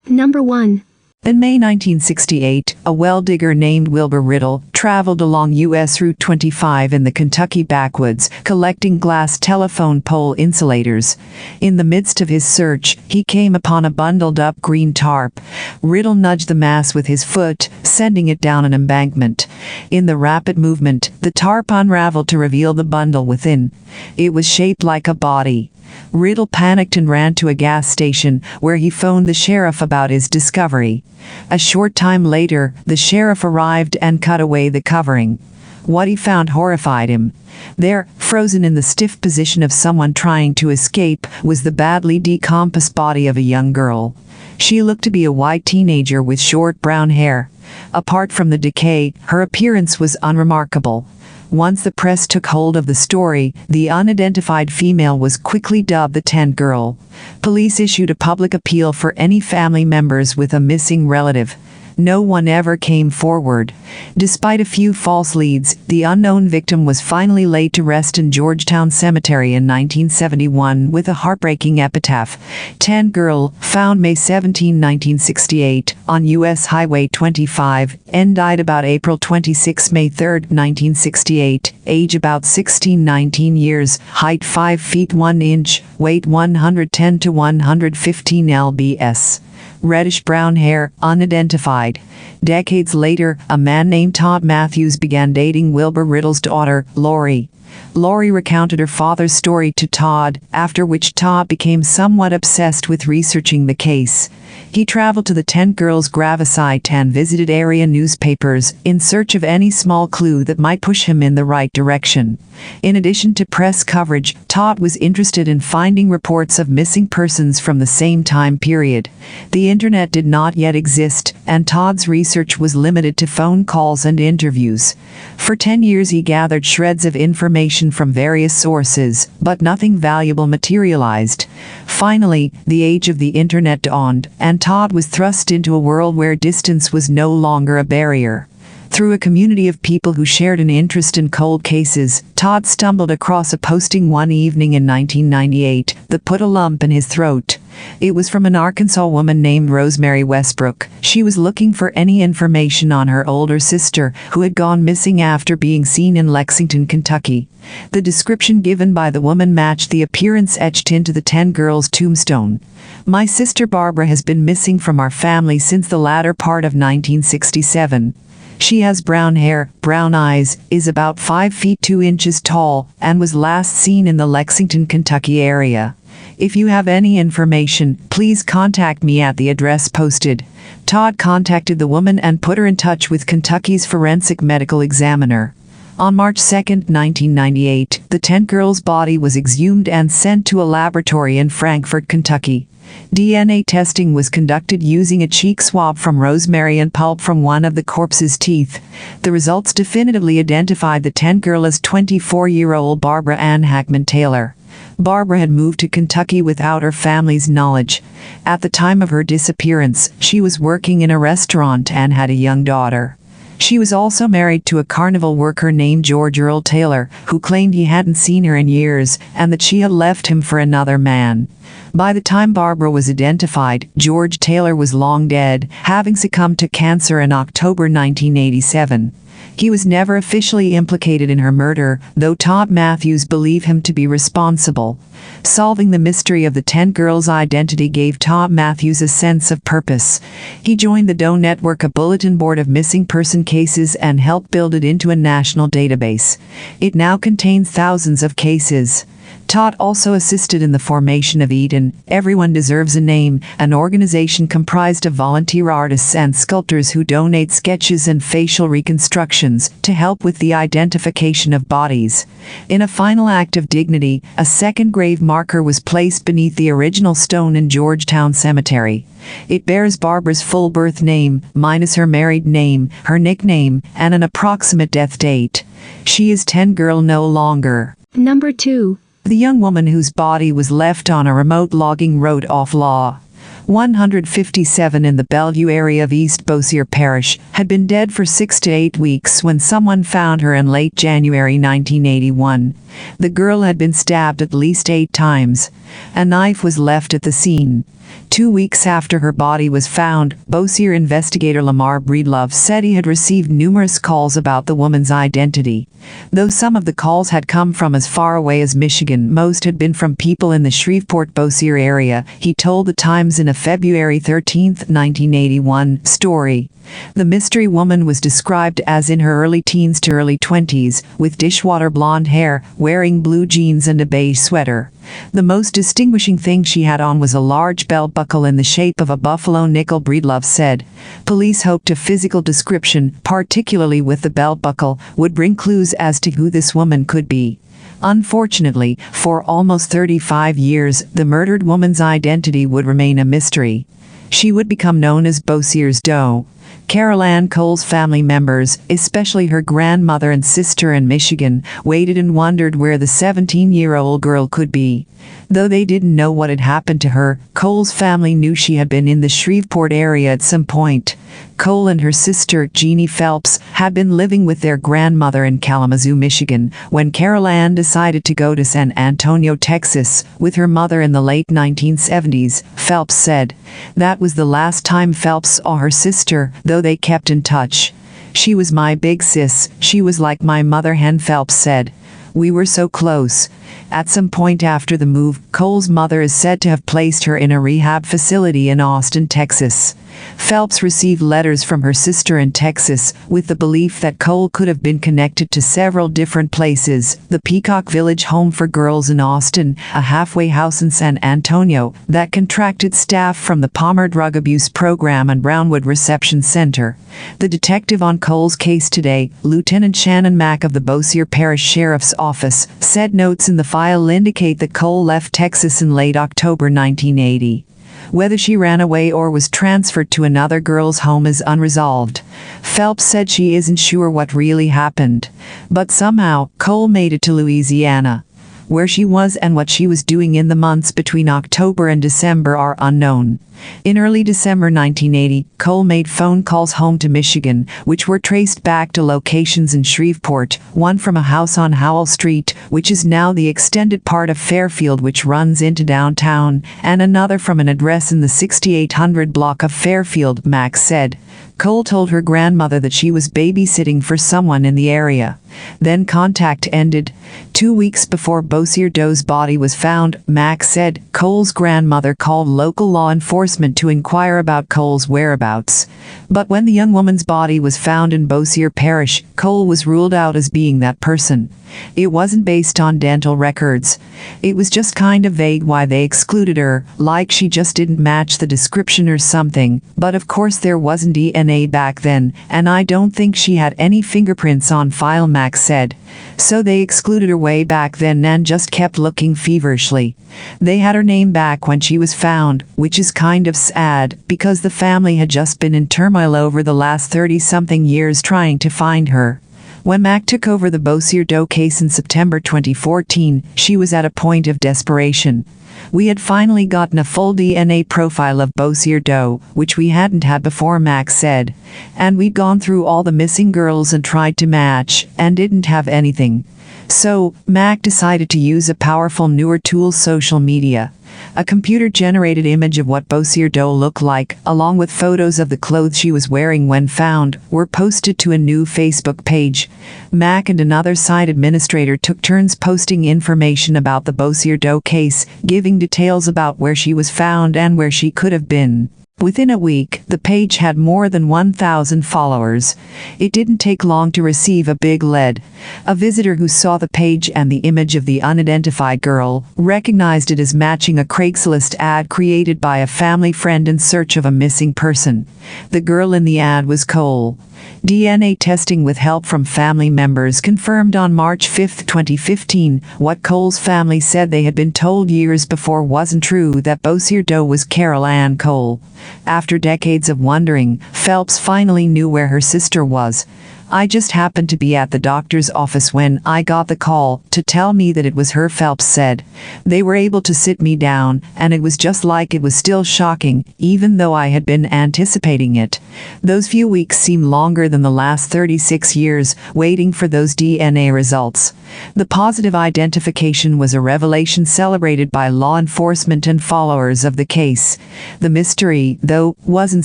Number 1. In May 1968, a well digger named Wilbur Riddle traveled along U.S. Route 25 in the Kentucky backwoods, collecting glass telephone pole insulators. In the midst of his search, he came upon a bundled-up green tarp. Riddle nudged the mass with his foot, sending it down an embankment. In the rapid movement, the tarp unraveled to reveal the bundle within. It was shaped like a body. Riddle panicked and ran to a gas station, where he phoned the sheriff about his discovery. A short time later, the sheriff arrived and cut away the covering. What he found horrified him. There, frozen in the stiff position of someone trying to escape, was the badly decomposed body of a young girl. She looked to be a white teenager with short brown hair. Apart from the decay, her appearance was unremarkable. Once the press took hold of the story, the unidentified female was quickly dubbed the Tent Girl. Police issued a public appeal for any family members with a missing relative. No one ever came forward. Despite a few false leads, the unknown victim was finally laid to rest in Georgetown Cemetery in 1971 with a heartbreaking epitaph. Tent Girl, found May 17, 1968, on U.S. Highway 25, and died about April 26, May 3, 1968, age about 16-19 years, height 5 feet 1 inch, weight 110 to 115 lbs. Reddish-brown hair, unidentified. Decades later, a man named Todd Matthews began dating Wilbur Riddle's daughter, Lori. Lori recounted her father's story to Todd, after which Todd became somewhat obsessed with researching the case. He traveled to the Tent Girl's gravesite and visited area newspapers in search of any small clue that might push him in the right direction. In addition to press coverage, Todd was interested in finding reports of missing persons from the same time period. The internet did not yet exist, and Todd's research was limited to phone calls and interviews. For 10 years he gathered shreds of information from various sources, but nothing valuable materialized. Finally, the age of the internet dawned, and Todd was thrust into a world where distance was no longer a barrier. Through a community of people who shared an interest in cold cases, Todd stumbled across a posting one evening in 1998 that put a lump in his throat. It was from an Arkansas woman named Rosemary Westbrook. She was looking for any information on her older sister, who had gone missing after being seen in Lexington, Kentucky. The description given by the woman matched the appearance etched into the Tent Girl's tombstone. "My sister Barbara has been missing from our family since the latter part of 1967. She has brown hair, brown eyes, is about 5 feet 2 inches tall, and was last seen in the Lexington, Kentucky area. If you have any information, please contact me at the address posted." Todd contacted the woman and put her in touch with Kentucky's forensic medical examiner. On March 2, 1998, the Tent Girl's body was exhumed and sent to a laboratory in Frankfort, Kentucky. DNA testing was conducted using a cheek swab from Rosemary and pulp from one of the corpse's teeth. The results definitively identified the Tent Girl as 24-year-old Barbara Ann Hackman-Taylor. Barbara had moved to Kentucky without her family's knowledge. At the time of her disappearance, she was working in a restaurant and had a young daughter. She was also married to a carnival worker named George Earl Taylor, who claimed he hadn't seen her in years and that she had left him for another man. By the time Barbara was identified, George Taylor was long dead, having succumbed to cancer in October 1987. He was never officially implicated in her murder, though Todd Matthews believed him to be responsible. Solving the mystery of the Tent Girl's identity gave Todd Matthews a sense of purpose. He joined the DOE network, a bulletin board of missing person cases, and helped build it into a national database. It now contains thousands of cases. Todd also assisted in the formation of Eden, Everyone Deserves a Name, an organization comprised of volunteer artists and sculptors who donate sketches and facial reconstructions to help with the identification of bodies. In a final act of dignity, a second grave marker was placed beneath the original stone in Georgetown Cemetery. It bears Barbara's full birth name, minus her married name, her nickname, and an approximate death date. She is Tent Girl no longer. Number 2. The young woman whose body was left on a remote logging road off Law. 157 in the Bellevue area of East Bossier Parish, had been dead for 6 to 8 weeks when someone found her in late January 1981. The girl had been stabbed at least 8 times. A knife was left at the scene. 2 weeks after her body was found, Bossier investigator Lamar Breedlove said he had received numerous calls about the woman's identity. Though some of the calls had come from as far away as Michigan, most had been from people in the Shreveport-Bossier area, he told the Times in a February 13, 1981, story. The mystery woman was described as in her early teens to early 20s, with dishwater blonde hair, wearing blue jeans and a beige sweater. The most distinguishing thing she had on was a large belt buckle in the shape of a buffalo nickel, Breedlove said. Police hoped a physical description, particularly with the belt buckle, would bring clues as to who this woman could be. Unfortunately, for almost 35 years, the murdered woman's identity would remain a mystery. She would become known as Bossier's Doe. Carol Ann Cole's family members, especially her grandmother and sister in Michigan, waited and wondered where the 17-year-old girl could be. Though they didn't know what had happened to her, Cole's family knew she had been in the Shreveport area at some point. Cole and her sister, Jeannie Phelps, had been living with their grandmother in Kalamazoo, Michigan, when Carol Ann decided to go to San Antonio, Texas, with her mother in the late 1970s, Phelps said. That was the last time Phelps saw her sister, though they kept in touch. She was my big sis, she was like my mother hen, Phelps said. We were so close. At some point after the move, Cole's mother is said to have placed her in a rehab facility in Austin, Texas. Phelps received letters from her sister in Texas, with the belief that Cole could have been connected to several different places: the Peacock Village Home for Girls in Austin, a halfway house in San Antonio that contracted staff from the Palmer Drug Abuse Program and Brownwood Reception Center. The detective on Cole's case today, Lieutenant Shannon Mack of the Bossier Parish Sheriff's Office, said notes in the file indicate that Cole left Texas in late October 1980. Whether she ran away or was transferred to another girl's home is unresolved. Phelps said she isn't sure what really happened. But somehow, Cole made it to Louisiana. Where she was and what she was doing in the months between October and December are unknown. In early December 1980, Cole made phone calls home to Michigan, which were traced back to locations in Shreveport, one from a house on Howell Street, which is now the extended part of Fairfield which runs into downtown, and another from an address in the 6800 block of Fairfield, Max said. Cole told her grandmother that she was babysitting for someone in the area. Then contact ended. 2 weeks before Bossier Doe's body was found, Max said, Cole's grandmother called local law enforcement to inquire about Cole's whereabouts. But when the young woman's body was found in Bossier Parish, Cole was ruled out as being that person. It wasn't based on dental records. It was just kind of vague why they excluded her, like she just didn't match the description or something. But of course there wasn't DNA back then, and I don't think she had any fingerprints on file, Max said. So they excluded her way back then and just kept looking feverishly. They had her name back when she was found, which is kind of sad, because the family had just been in turmoil over the last 30-something years trying to find her. When Mac took over the Bossier Doe case in September 2014, she was at a point of desperation. We had finally gotten a full DNA profile of Bossier Doe, which we hadn't had before, Max said. And we'd gone through all the missing girls and tried to match, and didn't have anything. So, Mac decided to use a powerful newer tool, social media. A computer-generated image of what Bossier Doe looked like, along with photos of the clothes she was wearing when found, were posted to a new Facebook page. Mac and another site administrator took turns posting information about the Bossier Doe case, giving details about where she was found and where she could have been. Within a week, the page had more than 1,000 followers. It didn't take long to receive a big lead. A visitor who saw the page and the image of the unidentified girl recognized it as matching a Craigslist ad created by a family friend in search of a missing person. The girl in the ad was Cole. DNA testing with help from family members confirmed on March 5, 2015, what Cole's family said they had been told years before wasn't true, that Bossier Doe was Carol Ann Cole. After decades of wondering, Phelps finally knew where her sister was. I just happened to be at the doctor's office when I got the call to tell me that it was her, Phelps said. They were able to sit me down, and it was just like it was still shocking, even though I had been anticipating it. Those few weeks seemed longer than the last 36 years, waiting for those DNA results. The positive identification was a revelation celebrated by law enforcement and followers of the case. The mystery, though, wasn't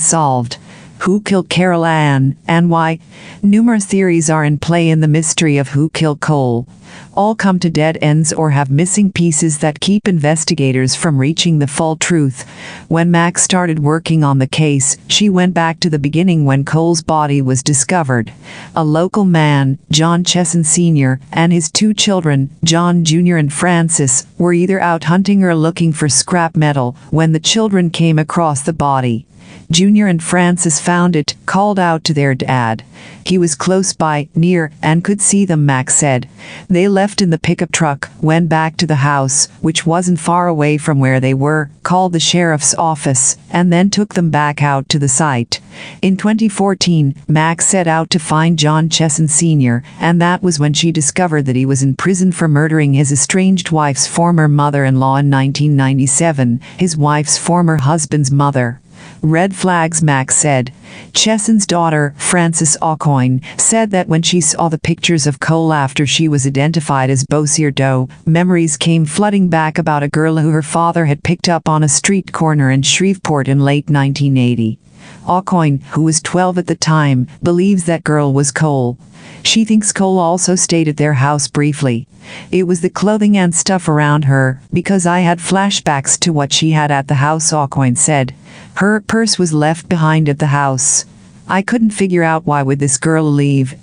solved. Who killed Carol Ann, and why? Numerous theories are in play in the mystery of who killed Cole. All come to dead ends or have missing pieces that keep investigators from reaching the full truth. When Max started working on the case, she went back to the beginning when Cole's body was discovered. A local man, John Chesson Sr., and his two children, John Jr. and Francis, were either out hunting or looking for scrap metal when the children came across the body. Junior and Francis found it, called out to their dad. He was close by, near, and could see them, Max said. They left in the pickup truck, went back to the house, which wasn't far away from where they were, called the sheriff's office, and then took them back out to the site. In 2014, Max set out to find John Chesson Sr., and that was when she discovered that he was in prison for murdering his estranged wife's former mother-in-law in 1997, his wife's former husband's mother. Red flags, Max said. Chesson's daughter, Frances Aucoin, said that when she saw the pictures of Cole after she was identified as Bossier Doe, memories came flooding back about a girl who her father had picked up on a street corner in Shreveport in late 1980. Aucoin, who was 12 at the time, believes that girl was Cole. She thinks Cole also stayed at their house briefly. It was the clothing and stuff around her, because I had flashbacks to what she had at the house, Aucoin said. Her purse was left behind at the house. I couldn't figure out why would this girl leave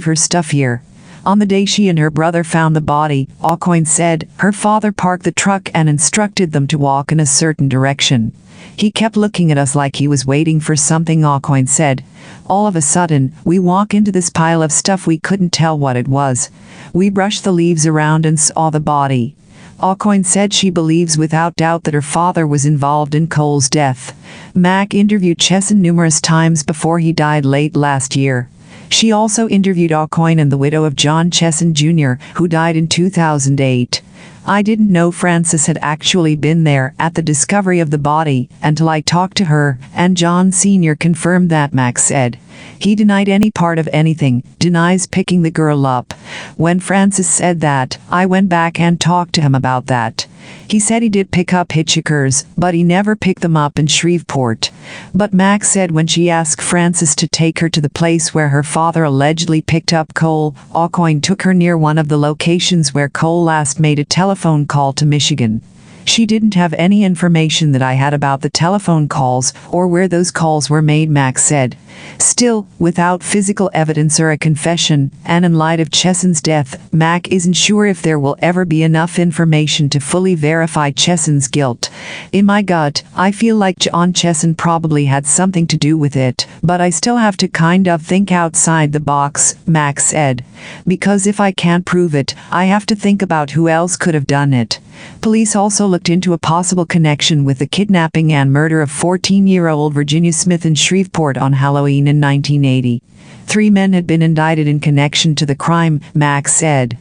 her stuff here. On the day she and her brother found the body, Aucoin said, her father parked the truck and instructed them to walk in a certain direction. He kept looking at us like he was waiting for something, Aucoin said. All of a sudden, we walk into this pile of stuff we couldn't tell what it was. We brushed the leaves around and saw the body. Aucoin said she believes without doubt that her father was involved in Cole's death. Mac interviewed Chesson numerous times before he died late last year. She also interviewed Aucoin and the widow of John Chesson Jr., who died in 2008. I didn't know Frances had actually been there at the discovery of the body until I talked to her, and John Sr. confirmed that, Max said. He denied any part of anything, denies picking the girl up. When Frances said that, I went back and talked to him about that. He said he did pick up hitchhikers, but he never picked them up in Shreveport. But Max said when she asked Frances to take her to the place where her father allegedly picked up Cole, Aucoin took her near one of the locations where Cole last made a telephone call to Michigan. She didn't have any information that I had about the telephone calls or where those calls were made, Max said. Still, without physical evidence or a confession, and in light of Chesson's death, Mac isn't sure if there will ever be enough information to fully verify Chesson's guilt. In my gut, I feel like John Chesson probably had something to do with it, but I still have to kind of think outside the box, Max said. Because if I can't prove it, I have to think about who else could have done it. Police also looked into a possible connection with the kidnapping and murder of 14-year-old Virginia Smith in Shreveport on Halloween in 1980. 3 men had been indicted in connection to the crime, Max said.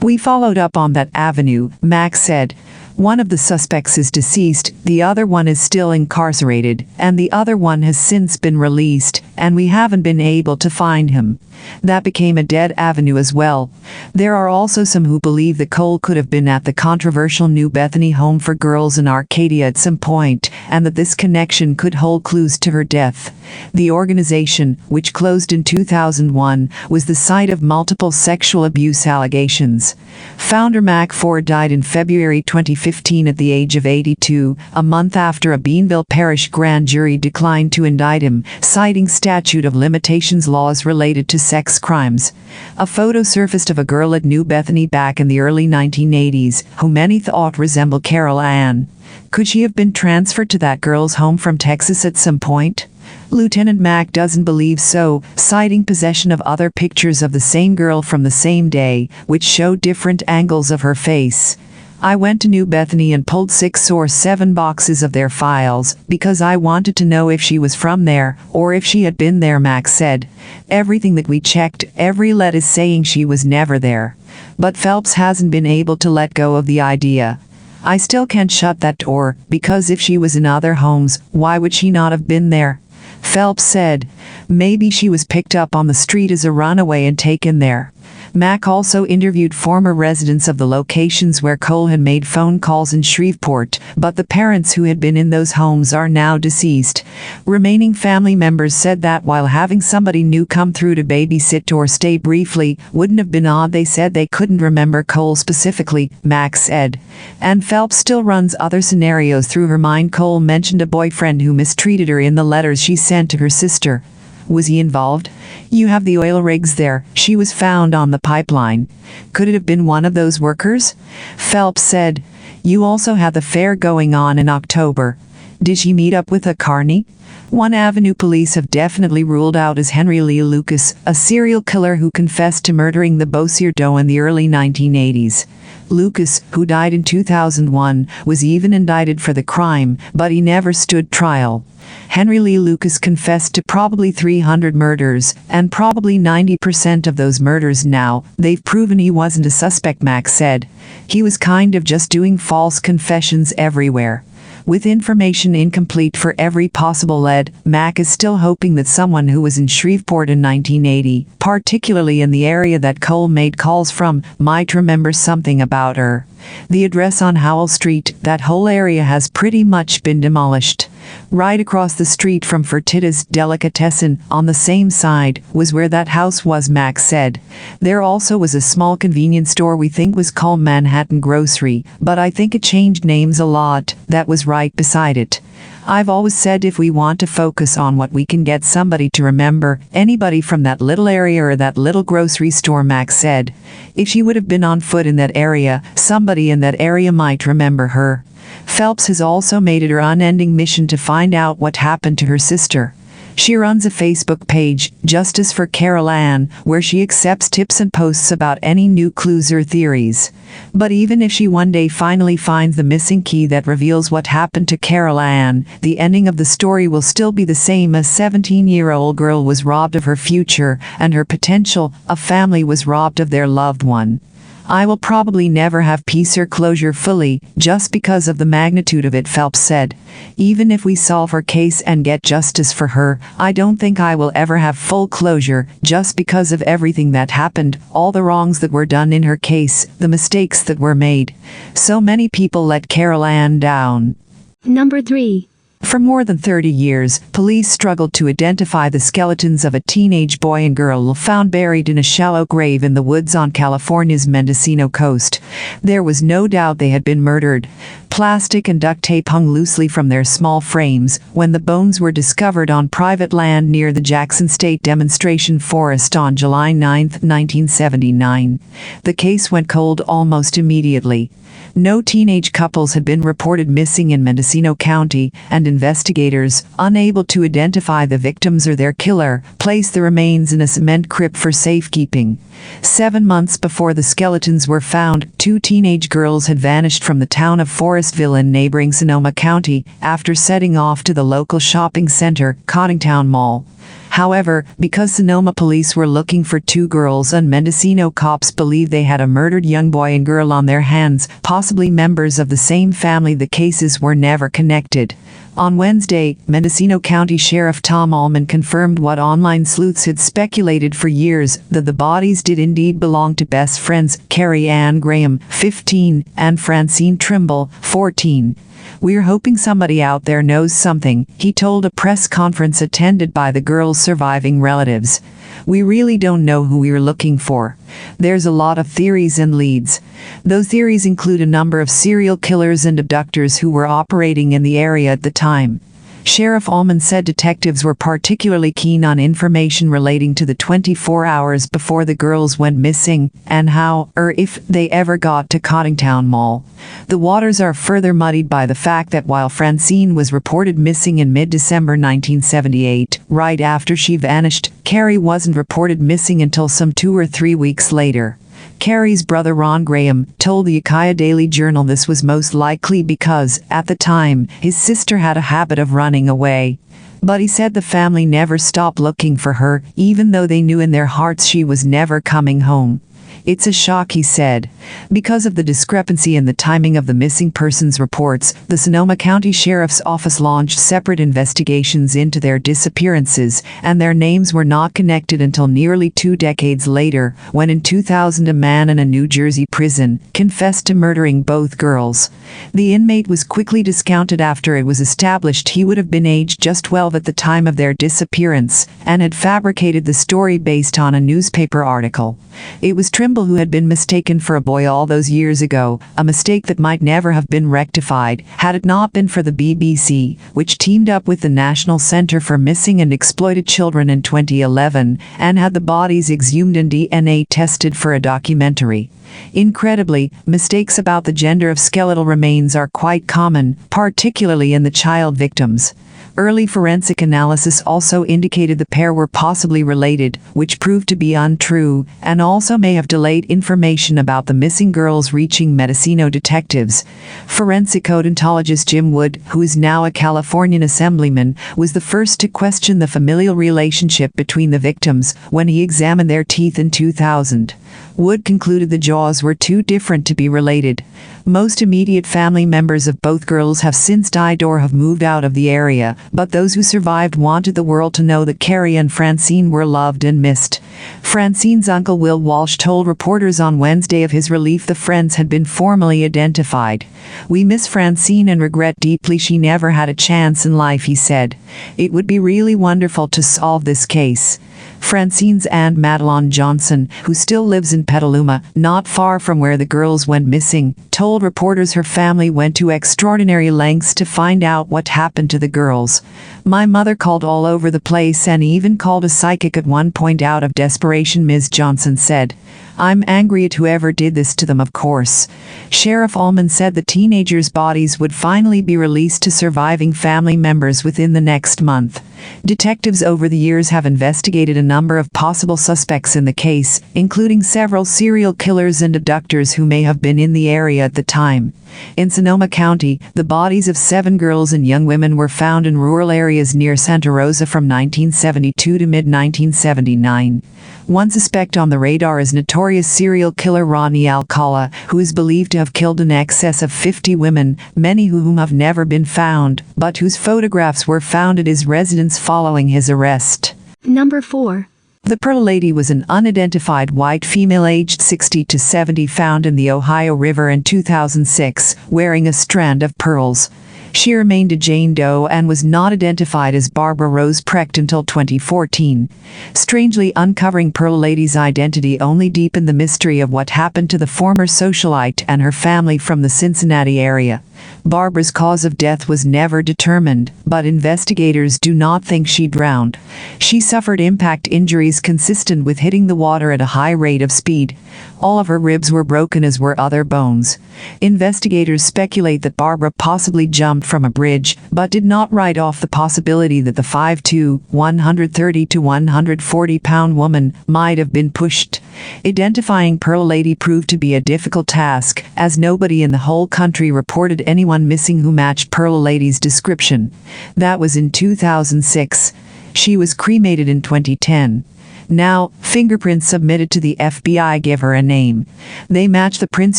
We followed up on that avenue, Max said. One of the suspects is deceased, the other one is still incarcerated, and the other one has since been released, and we haven't been able to find him. That became a dead avenue as well. There are also some who believe that Cole could have been at the controversial New Bethany home for girls in Arcadia at some point, and that this connection could hold clues to her death. The organization, which closed in 2001, was the site of multiple sexual abuse allegations. Founder Mac Ford died in February 2015 at the age of 82, a month after a Beanville Parish grand jury declined to indict him, citing statute of limitations laws related to sex crimes. A photo surfaced of a girl at New Bethany back in the early 1980s, who many thought resembled Carol Ann. Could she have been transferred to that girl's home from Texas at some point? Lieutenant Mack doesn't believe so, citing possession of other pictures of the same girl from the same day, which show different angles of her face. I went to New Bethany and pulled 6 or 7 boxes of their files, because I wanted to know if she was from there, or if she had been there, Max said. Everything that we checked, every lead is saying she was never there. But Phelps hasn't been able to let go of the idea. I still can't shut that door, because if she was in other homes, why would she not have been there? Phelps said, maybe she was picked up on the street as a runaway and taken there. Mac also interviewed former residents of the locations where Cole had made phone calls in Shreveport, but the parents who had been in those homes are now deceased. Remaining family members said that while having somebody new come through to babysit or stay briefly wouldn't have been odd, they said they couldn't remember Cole specifically, Mac said. And Phelps still runs other scenarios through her mind. Cole mentioned a boyfriend who mistreated her in the letters she sent to her sister. Was he involved? You have the oil rigs there. She was found on the pipeline. Could it have been one of those workers? Phelps said, you also had the fair going on in October. Did she meet up with a carny? One Avenue police have definitely ruled out as Henry Lee Lucas, a serial killer who confessed to murdering the Bossier doe in the early 1980s. Lucas, who died in 2001, was even indicted for the crime, but he never stood trial. Henry Lee Lucas confessed to probably 300 murders, and probably 90% of those murders now, they've proven he wasn't a suspect, Max said. He was kind of just doing false confessions everywhere. With information incomplete for every possible lead, Mac is still hoping that someone who was in Shreveport in 1980, particularly in the area that Cole made calls from, might remember something about her. The address on Howell Street, that whole area has pretty much been demolished. Right across the street from Fertitta's Delicatessen, on the same side, was where that house was, Max said. There also was a small convenience store we think was called Manhattan Grocery, but I think it changed names a lot. That was right beside it. I've always said if we want to focus on what we can get somebody to remember, anybody from that little area or that little grocery store, Max said. If she would have been on foot in that area, somebody in that area might remember her. Phelps has also made it her unending mission to find out what happened to her sister. She runs a Facebook page, Justice for Carol Ann, where she accepts tips and posts about any new clues or theories. But even if she one day finally finds the missing key that reveals what happened to Carol Ann, the ending of the story will still be the same. A 17-year-old girl was robbed of her future and her potential. A family was robbed of their loved one. I will probably never have peace or closure fully, just because of the magnitude of it, Phelps said. Even if we solve her case and get justice for her, I don't think I will ever have full closure, just because of everything that happened, all the wrongs that were done in her case, the mistakes that were made. So many people let Carol Ann down. Number 3. For more than 30 years, police struggled to identify the skeletons of a teenage boy and girl found buried in a shallow grave in the woods on California's Mendocino coast. There was no doubt they had been murdered. Plastic and duct tape hung loosely from their small frames when the bones were discovered on private land near the Jackson State Demonstration Forest on July 9, 1979. The case went cold almost immediately. No teenage couples had been reported missing in Mendocino County, and investigators, unable to identify the victims or their killer, placed the remains in a cement crypt for safekeeping. 7 months before the skeletons were found, 2 teenage girls had vanished from the town of Forestville in neighboring Sonoma County after setting off to the local shopping center, Cottingtown Mall. However, because Sonoma police were looking for 2 girls and Mendocino cops believed they had a murdered young boy and girl on their hands, possibly members of the same family, the cases were never connected. On Wednesday, Mendocino County Sheriff Tom Allman confirmed what online sleuths had speculated for years, that the bodies did indeed belong to best friends Kerry Ann Graham, 15, and Francine Trimble, 14. "We're hoping somebody out there knows something," he told a press conference attended by the girls' surviving relatives. "We really don't know who we're looking for. There's a lot of theories and leads. Those theories include a number of serial killers and abductors who were operating in the area at the time." Sheriff Allman said detectives were particularly keen on information relating to the 24 hours before the girls went missing, and how, or if, they ever got to Cottingtown Mall. The waters are further muddied by the fact that while Francine was reported missing in mid-December 1978, right after she vanished, Kerry wasn't reported missing until some 2 or 3 weeks later. Kerry's brother Ron Graham told the Ukiah Daily Journal this was most likely because, at the time, his sister had a habit of running away. But he said the family never stopped looking for her, even though they knew in their hearts she was never coming home. It's a shock, he said. Because of the discrepancy in the timing of the missing persons reports, the Sonoma County Sheriff's Office launched separate investigations into their disappearances, and their names were not connected until nearly 2 decades later, when in 2000 a man in a New Jersey prison confessed to murdering both girls. The inmate was quickly discounted after it was established he would have been aged just 12 at the time of their disappearance, and had fabricated the story based on a newspaper article. It was Trimble who had been mistaken for a boy all those years ago, a mistake that might never have been rectified had it not been for the BBC, which teamed up with the National Center for Missing and Exploited Children in 2011 and had the bodies exhumed and DNA tested for a documentary. Incredibly, mistakes about the gender of skeletal remains are quite common, particularly in the child victims. Early forensic analysis also indicated the pair were possibly related, which proved to be untrue, and also may have delayed information about the missing girls reaching Mendocino detectives. Forensic odontologist Jim Wood, who is now a Californian assemblyman, was the first to question the familial relationship between the victims when he examined their teeth in 2000. Wood concluded the jaws were too different to be related. Most immediate family members of both girls have since died or have moved out of the area, but those who survived wanted the world to know that Kerry and Francine were loved and missed. Francine's uncle Will Walsh told reporters on Wednesday of his relief the friends had been formally identified. "We miss Francine and regret deeply she never had a chance in life," he said. "It would be really wonderful to solve this case." Francine's aunt Madeline Johnson, who still lives in Petaluma, not far from where the girls went missing, told reporters her family went to extraordinary lengths to find out what happened to the girls. "My mother called all over the place and even called a psychic at one point out of desperation," Ms. Johnson said. "I'm angry at whoever did this to them, of course." Sheriff Ullman said the teenagers' bodies would finally be released to surviving family members within the next month. Detectives over the years have investigated a number of possible suspects in the case, including several serial killers and abductors who may have been in the area at the time. In Sonoma County, the bodies of 7 girls and young women were found in rural areas near Santa Rosa from 1972 to mid-1979. One suspect on the radar is notorious serial killer Ronnie Alcala, who is believed to have killed in excess of 50 women, many of whom have never been found, but whose photographs were found at his residence following his arrest. Number 4. The Pearl Lady was an unidentified white female aged 60 to 70 found in the Ohio River in 2006, wearing a strand of pearls. She remained a Jane Doe and was not identified as Barbara Rose Precht until 2014. Strangely, uncovering Pearl Lady's identity only deepened the mystery of what happened to the former socialite and her family from the Cincinnati area. Barbara's cause of death was never determined, but investigators do not think she drowned. She suffered impact injuries consistent with hitting the water at a high rate of speed. All of her ribs were broken, as were other bones. Investigators speculate that Barbara possibly jumped from a bridge, but did not write off the possibility that the 5'2", 130 to 140-pound woman might have been pushed. Identifying Pearl Lady proved to be a difficult task, as nobody in the whole country reported anyone missing who matched Pearl Lady's description. That was in 2006. She was cremated in 2010. Now, fingerprints submitted to the FBI give her a name. They match the prints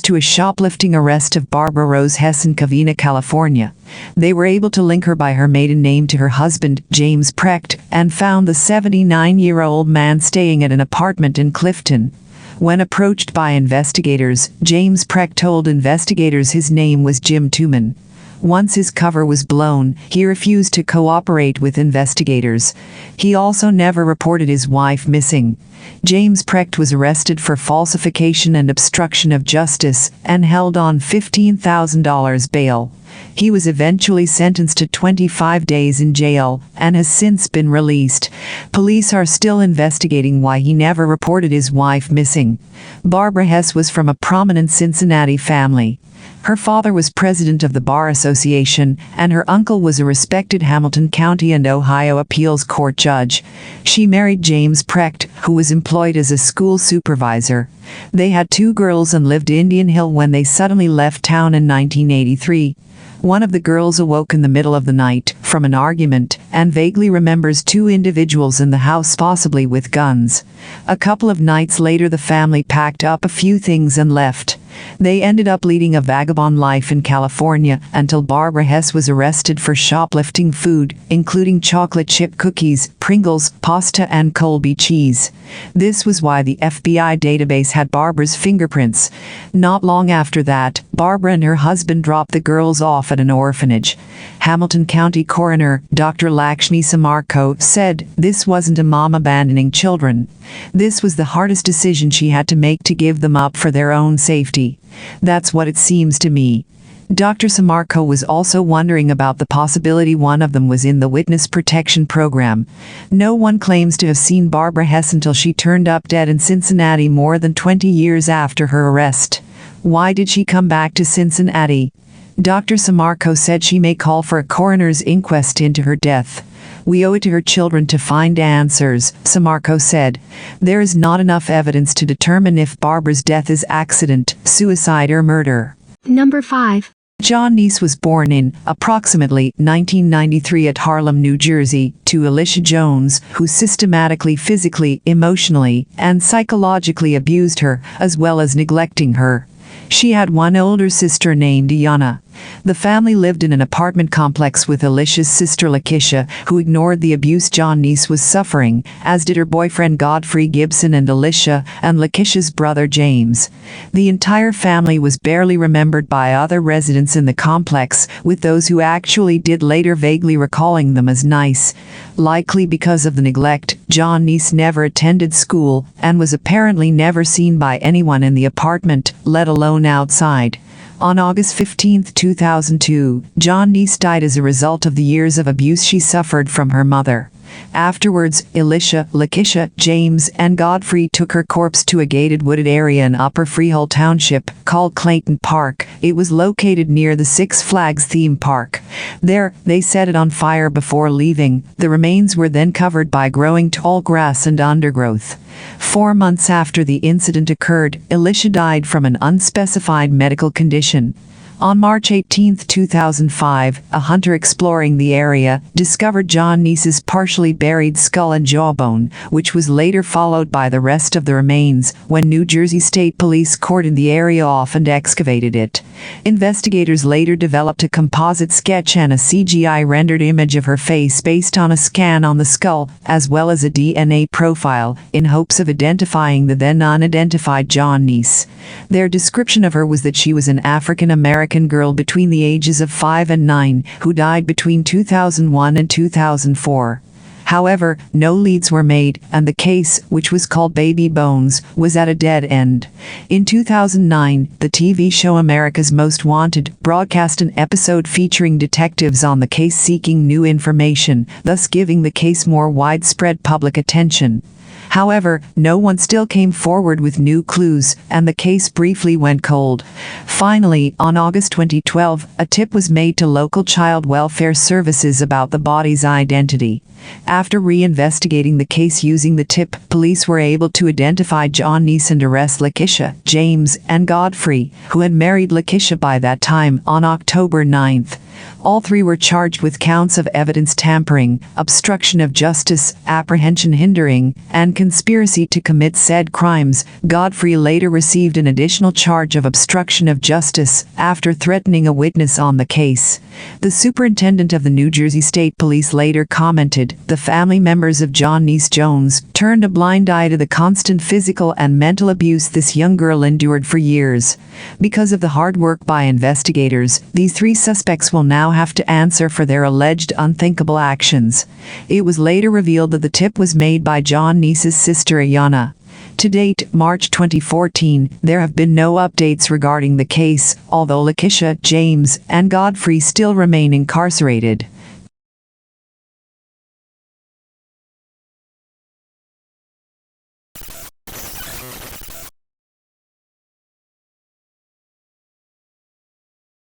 to a shoplifting arrest of Barbara Rose Hess in Covina, California. They were able to link her by her maiden name to her husband, James Precht, and found the 79-year-old man staying at an apartment in Clifton. When approached by investigators, James Precht told investigators his name was Jim Tooman. Once his cover was blown, he refused to cooperate with investigators. He also never reported his wife missing. James Precht was arrested for falsification and obstruction of justice and held on $15,000 bail. He was eventually sentenced to 25 days in jail and has since been released. Police are still investigating why he never reported his wife missing. Barbara Hess was from a prominent Cincinnati family. Her father was president of the Bar Association, and her uncle was a respected Hamilton County and Ohio appeals court judge. She married James Precht, who was was employed as a school supervisor. They had 2 girls and lived in Indian Hill when they suddenly left town in 1983. One of the girls awoke in the middle of the night from an argument and vaguely remembers 2 individuals in the house, possibly with guns. A couple of nights later, the family packed up a few things and left. They ended up leading a vagabond life in California until Barbara Hess was arrested for shoplifting food, including chocolate chip cookies, Pringles, pasta and Colby cheese. This was why the FBI database had Barbara's fingerprints. Not long after that, Barbara and her husband dropped the girls off at an orphanage. Hamilton County Coroner Dr. Lakshmi Samarko said this wasn't a mom abandoning children. This was the hardest decision she had to make, to give them up for their own safety. That's what it seems to me. Dr. Samarko was also wondering about the possibility one of them was in the witness protection program. No one claims to have seen Barbara Hess until she turned up dead in Cincinnati more than 20 years after her arrest. Why did she come back to Cincinnati? Dr. Samarko said she may call for a coroner's inquest into her death. We owe it to her children to find answers, Samarko said. There is not enough evidence to determine if Barbara's death is accident, suicide or murder. Number 5. John Neese was born in approximately 1993 at Harlem, New Jersey, to Alicia Jones, who systematically, physically, emotionally, and psychologically abused her, as well as neglecting her. She had one older sister named Iana. The family lived in an apartment complex with Alicia's sister Lakeisha, who ignored the abuse John Neese was suffering, as did her boyfriend Godfrey Gibson and Alicia, and Lakeisha's brother James. The entire family was barely remembered by other residents in the complex, with those who actually did later vaguely recalling them as nice. Likely because of the neglect, John Neese never attended school, and was apparently never seen by anyone in the apartment, let alone outside. On August 15, 2002, John Neese died as a result of the years of abuse she suffered from her mother. Afterwards, Alicia, Lakeisha, James, and Godfrey took her corpse to a gated wooded area in Upper Freehold Township, called Clayton Park. It was located near the Six Flags theme park. There, they set it on fire before leaving. The remains were then covered by growing tall grass and undergrowth. 4 months after the incident occurred, Alicia died from an unspecified medical condition. On March 18, 2005, a hunter exploring the area discovered John Neese's partially buried skull and jawbone, which was later followed by the rest of the remains when New Jersey State Police cordoned the area off and excavated it. Investigators later developed a composite sketch and a CGI rendered image of her face based on a scan on the skull, as well as a DNA profile, in hopes of identifying the then unidentified John Neese. Their description of her was that she was an African-American girl between the ages of 5 and 9, who died between 2001 and 2004. However, no leads were made, and the case, which was called Baby Bones, was at a dead end. In 2009, the TV show America's Most Wanted broadcast an episode featuring detectives on the case seeking new information, thus giving the case more widespread public attention. However, no one still came forward with new clues, and the case briefly went cold. Finally, on August 2012, a tip was made to local child welfare services about the body's identity. After reinvestigating the case using the tip, police were able to identify John Neese and arrest Lakeisha, James, and Godfrey, who had married Lakeisha by that time, on October 9th. All 3 were charged with counts of evidence tampering, obstruction of justice, apprehension hindering, and conspiracy to commit said crimes. Godfrey later received an additional charge of obstruction of justice after threatening a witness on the case. The superintendent of the New Jersey State Police later commented, "The family members of John Neese Jones turned a blind eye to the constant physical and mental abuse this young girl endured for years. Because of the hard work by investigators, these 3 suspects will now have to answer for their alleged unthinkable actions." It was later revealed that the tip was made by John Neese's sister Iana. To date, March 2014, there have been no updates regarding the case, although Lakeisha, James, and Godfrey still remain incarcerated.